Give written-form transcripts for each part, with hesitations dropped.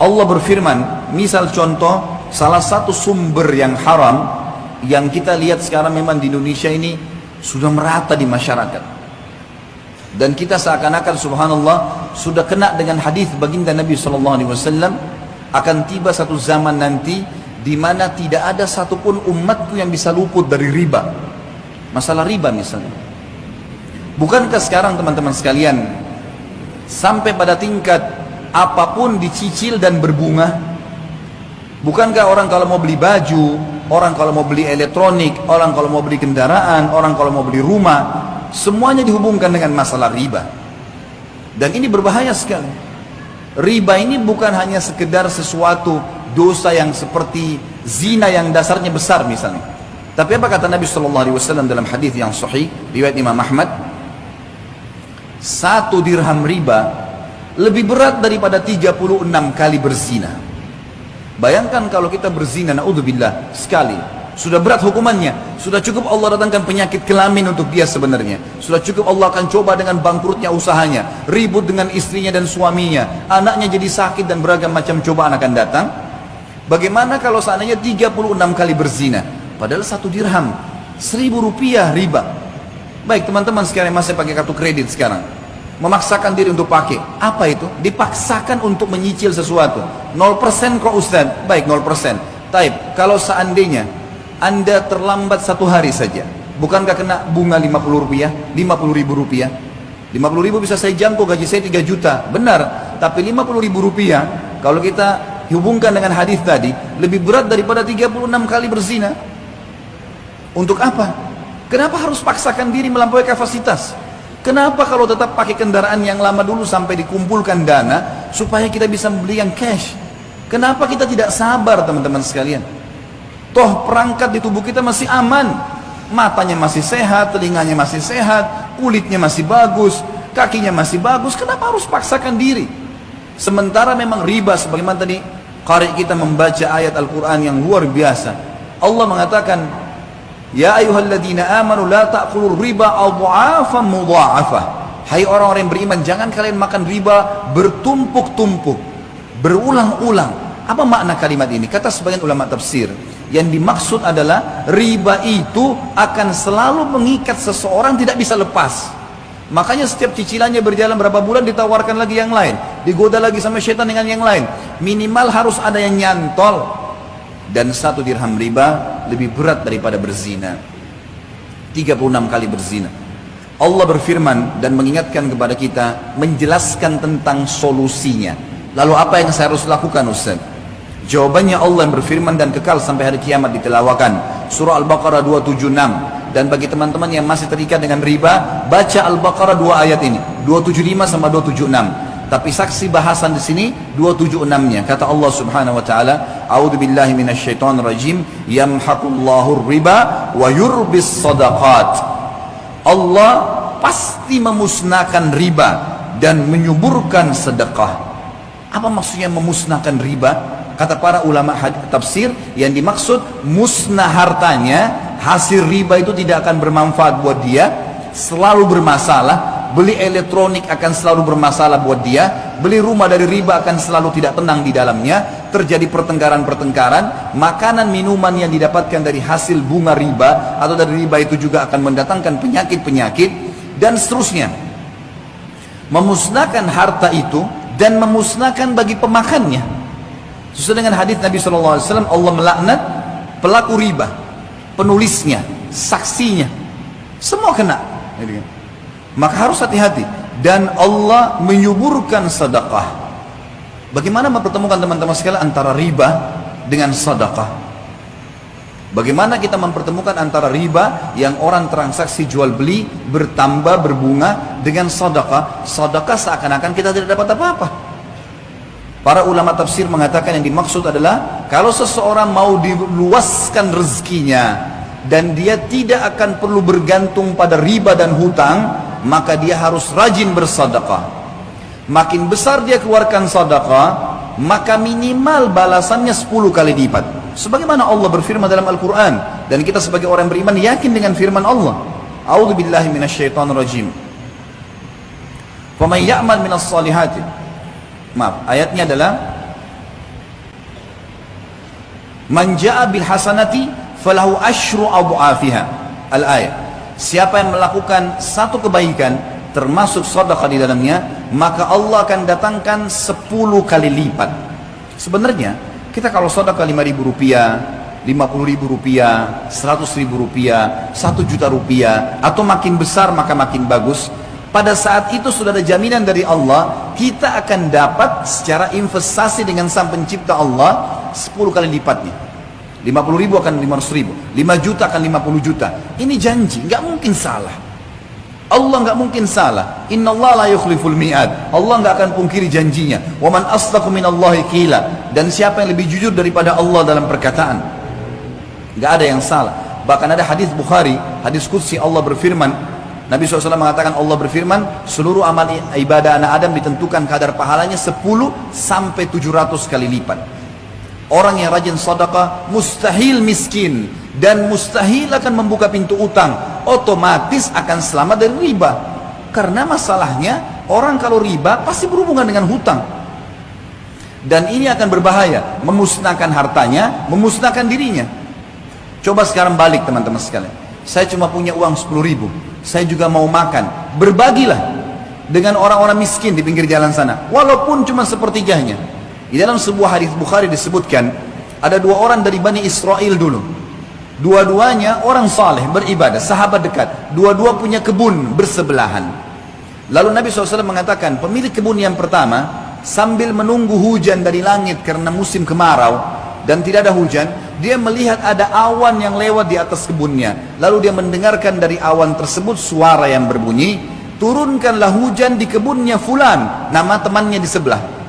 Allah berfirman, misal contoh salah satu sumber yang haram yang kita lihat sekarang memang di Indonesia ini sudah merata di masyarakat. Dan kita seakan-akan subhanallah sudah kena dengan hadis baginda Nabi SAW, akan tiba satu zaman nanti di mana tidak ada satupun umatku yang bisa luput dari riba. Masalah riba misalnya. Bukankah sekarang teman-teman sekalian sampai pada tingkat apapun dicicil dan berbunga? Bukankah orang kalau mau beli baju, orang kalau mau beli elektronik, orang kalau mau beli kendaraan, orang kalau mau beli rumah, semuanya dihubungkan dengan masalah riba. Dan ini berbahaya sekali. Riba ini bukan hanya sekedar sesuatu dosa yang seperti zina yang dasarnya besar misalnya. Tapi apa kata Nabi SAW dalam hadis yang sahih riwayat Imam Ahmad? 1 dirham riba lebih berat daripada 36 kali berzina. Bayangkan kalau kita berzina, naudzubillah, sekali, sudah berat hukumannya. Sudah cukup Allah datangkan penyakit kelamin untuk dia sebenarnya. Sudah cukup Allah akan coba dengan bangkrutnya usahanya, ribut dengan istrinya dan suaminya, anaknya jadi sakit dan beragam macam cobaan akan datang. Bagaimana kalau seandainya 36 kali berzina? Padahal 1 dirham, 1.000 rupiah riba. Baik teman-teman sekarang masih pakai kartu kredit sekarang, memaksakan diri untuk pakai. Apa itu? Dipaksakan untuk menyicil sesuatu. 0% kok Ustaz? Baik 0%. Taib, kalau seandainya Anda terlambat 1 hari saja, bukankah kena bunga 50 rupiah? 50 ribu rupiah? 50 ribu bisa saya jangkau, gaji saya 3 juta. Benar, tapi 50 ribu rupiah kalau kita hubungkan dengan hadis tadi lebih berat daripada 36 kali berzina. Untuk apa? Kenapa harus paksakan diri melampaui kapasitas? Kenapa kalau tetap pakai kendaraan yang lama dulu sampai dikumpulkan dana supaya kita bisa beli yang cash? Kenapa kita tidak sabar teman-teman sekalian? Toh perangkat di tubuh kita masih aman, matanya masih sehat, telinganya masih sehat, kulitnya masih bagus, kakinya masih bagus. Kenapa harus paksakan diri? Sementara memang riba, sebagaimana tadi qari kita membaca ayat Al-Quran yang luar biasa. Allah mengatakan, ya ayyuhalladzina amanu la ta'kulur riba adha'afan mudha'afah. Hai orang-orang yang beriman, jangan kalian makan riba bertumpuk-tumpuk, berulang-ulang. Apa makna kalimat ini? Kata sebagian ulama tafsir, yang dimaksud adalah riba itu akan selalu mengikat seseorang, tidak bisa lepas. Makanya setiap cicilannya berjalan berapa bulan ditawarkan lagi yang lain, digoda lagi sama syaitan dengan yang lain. Minimal harus ada yang nyantol. Dan 1 dirham riba lebih berat daripada berzina. 36 kali berzina. Allah berfirman dan mengingatkan kepada kita, menjelaskan tentang solusinya. Lalu apa yang saya harus lakukan Ustaz? Jawabannya Allah yang berfirman dan kekal sampai hari kiamat ditilawakan. Surah Al-Baqarah 276. Dan bagi teman-teman yang masih terikat dengan riba, baca Al-Baqarah 2 ayat ini, 275 sama 276. Tapi saksi bahasan di sini 276-nya. Kata Allah Subhanahu wa taala, "A'udzubillahi minasyaitonir rajim, yamhaqullahu riba wa yurbis shadaqat." Allah pasti memusnahkan riba dan menyuburkan sedekah. Apa maksudnya memusnahkan riba? Kata para ulama tafsir, yang dimaksud musnah hartanya, hasil riba itu tidak akan bermanfaat buat dia, selalu bermasalah. Beli elektronik akan selalu bermasalah buat dia, beli rumah dari riba akan selalu tidak tenang di dalamnya, terjadi pertengkaran-pertengkaran, makanan minuman yang didapatkan dari hasil bunga riba atau dari riba itu juga akan mendatangkan penyakit-penyakit dan seterusnya. Memusnahkan harta itu dan memusnahkan bagi pemakannya. Sesuai dengan hadis Nabi SAW, Allah melaknat pelaku riba, penulisnya, saksinya, semua kena. Maka harus hati-hati. Dan Allah menyuburkan sedekah. Bagaimana mempertemukan teman-teman sekalian antara riba dengan sedekah? Bagaimana kita mempertemukan antara riba yang orang transaksi jual beli bertambah berbunga dengan sedekah? Sedekah seakan-akan kita tidak dapat apa-apa. Para ulama tafsir mengatakan yang dimaksud adalah kalau seseorang mau diluaskan rezekinya dan dia tidak akan perlu bergantung pada riba dan hutang, maka dia harus rajin bersedekah. Makin besar dia keluarkan sedekah, maka minimal balasannya 10 kali lipat. Sebagaimana Allah berfirman dalam Al-Quran, dan kita sebagai orang beriman yakin dengan firman Allah. A'udzubillahi minasyaitonirrajim. Faman ya'mal minas salihati. Maaf, ayatnya adalah Man ja'a bil hasanati falahu asyru adhafiha. Al-ayat. Siapa yang melakukan satu kebaikan termasuk sedekah di dalamnya, maka Allah akan datangkan 10 kali lipat. Sebenarnya kita kalau sedekah 5.000 rupiah, 50.000 rupiah, 100.000 rupiah, 1 juta rupiah, atau makin besar maka makin bagus. Pada saat itu sudah ada jaminan dari Allah, kita akan dapat secara investasi dengan Sang Pencipta Allah 10 kali lipatnya. 50.000 akan 500.000, 5 juta akan 50 juta. Ini janji, nggak mungkin salah. Allah nggak mungkin salah. Inna Allah la yukhliful mi'ad. Allah nggak akan pungkiri janjinya. Wa man asdaqu minallahi qila. Dan siapa yang lebih jujur daripada Allah dalam perkataan? Nggak ada yang salah. Bahkan ada hadis Bukhari, hadis qudsi, Allah berfirman, Nabi SAW mengatakan, Allah berfirman, seluruh amal ibadah anak Adam ditentukan kadar pahalanya 10 sampai 700 kali lipat. Orang yang rajin sedekah mustahil miskin dan mustahil akan membuka pintu utang, otomatis akan selamat dari riba. Karena masalahnya orang kalau riba pasti berhubungan dengan hutang, dan ini akan berbahaya, memusnahkan hartanya, memusnahkan dirinya. Coba sekarang balik teman-teman sekalian, saya cuma punya uang 10.000, saya juga mau makan, berbagilah dengan orang-orang miskin di pinggir jalan sana, walaupun cuma sepertiganya. Di dalam sebuah hadis Bukhari disebutkan, ada 2 orang dari Bani Israel dulu. Dua-duanya orang saleh, beribadah, sahabat dekat. Dua-dua punya kebun bersebelahan. Lalu Nabi SAW mengatakan, pemilik kebun yang pertama, sambil menunggu hujan dari langit karena musim kemarau dan tidak ada hujan, dia melihat ada awan yang lewat di atas kebunnya. Lalu dia mendengarkan dari awan tersebut suara yang berbunyi, turunkanlah hujan di kebunnya fulan, nama temannya di sebelah.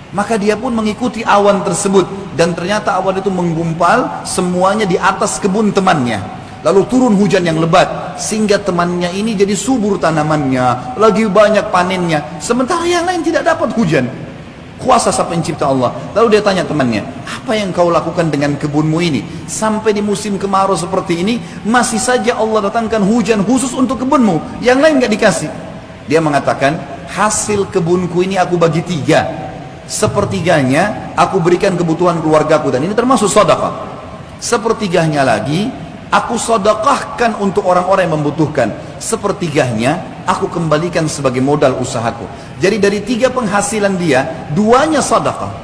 Maka dia pun mengikuti awan tersebut, dan ternyata awan itu menggumpal semuanya di atas kebun temannya. Lalu turun hujan yang lebat sehingga temannya ini jadi subur tanamannya, lagi banyak panennya, sementara yang lain tidak dapat hujan. Kuasa Sang Pencipta Allah. Lalu dia tanya temannya, apa yang kau lakukan dengan kebunmu ini? Sampai di musim kemarau seperti ini masih saja Allah datangkan hujan khusus untuk kebunmu, yang lain gak dikasih. Dia mengatakan, hasil kebunku ini aku bagi 3. Sepertiganya aku berikan kebutuhan keluargaku, dan ini termasuk sedekah. Sepertiganya lagi aku sedekahkan untuk orang-orang yang membutuhkan. Sepertiganya aku kembalikan sebagai modal usahaku. Jadi dari 3 penghasilan dia, 2-nya sedekah.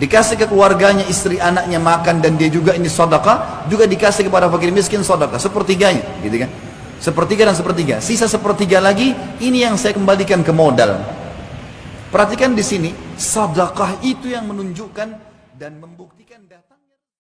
Dikasih ke keluarganya, istri anaknya makan, dan dia juga ini sedekah, juga dikasih kepada fakir miskin sedekah. Sepertiganya, gitu kan? Sepertiga dan sepertiga. Sisa sepertiga lagi, ini yang saya kembalikan ke modal. Perhatikan di sini, sedekah itu yang menunjukkan dan membuktikan datang